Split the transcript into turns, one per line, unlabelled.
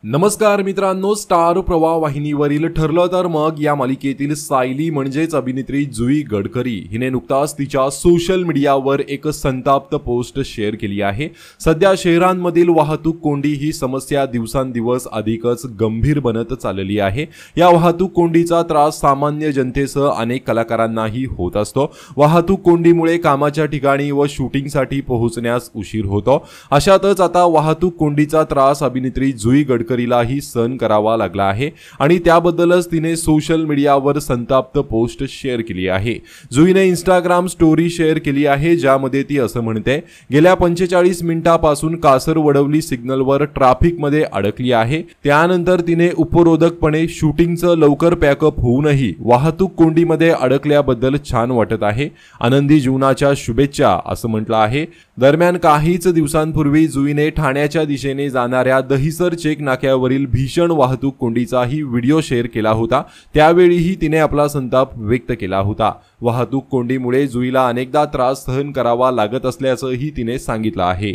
नमस्कार मित्रांनो, स्टार प्रवाह वाहिनीवरील ठरलं तर मग या मालिकेतील सायली म्हणजेच अभिनेत्री जुई गडकरी हिने नुकताच तिच्या सोशल मीडियावर एक संताप्त पोस्ट शेअर केली आहे। सध्या शहरांमधील वाहतूक कोंडी ही समस्या दिवसांदिवस अधिकच गंभीर बनत चालली आहे। या वाहतूक कोंडीचा त्रास सामान्य जनतेसह अनेक कलाकारांनाही होत असतो। वाहतूक कोंडीमुळे कामाच्या ठिकाणी व शूटिंगसाठी पोहोचण्यास उशीर होतो। अशातच आता वाहतूक कोंडीचा त्रास अभिनेत्री जुई गडकरी ही सहन करावा लागला आहे आणि त्याबद्दलच तिने सोशल मीडियावर संताप्त पोस्ट शेअर केली आहे। जुईने इंस्टाग्राम स्टोरी शेअर केली आहे, ज्यामध्ये ती असं म्हणते, गेल्या 45 मिनिटांपासून कासरवडवली सिग्नलवर ट्रॅफिक मध्ये अडकली आहे। त्यानंतर तिने उपरोधकपणे शूटिंगचं लवकर पॅकअप होऊनही वाहतूक कोंडीमध्ये अडकल्याबद्दल छान वाटत आहे। आनंदी जीवनाच्या शुभेच्छा असं म्हटलं आहे। दरम्यान काहीच दिवसांपूर्वी जुईने ठाण्याच्या दिशेने जाणाऱ्या दहिसर चेक नाक्यावरील भीषण वाहतूक कोंडीचाही व्हिडिओ शेअर केला होता। त्यावेळीही तिने आपला संताप व्यक्त केला होता। वाहतूक कोंडीमुळे जुईला अनेकदा त्रास सहन करावा लागत असल्याचंही तिने सांगितलं आहे।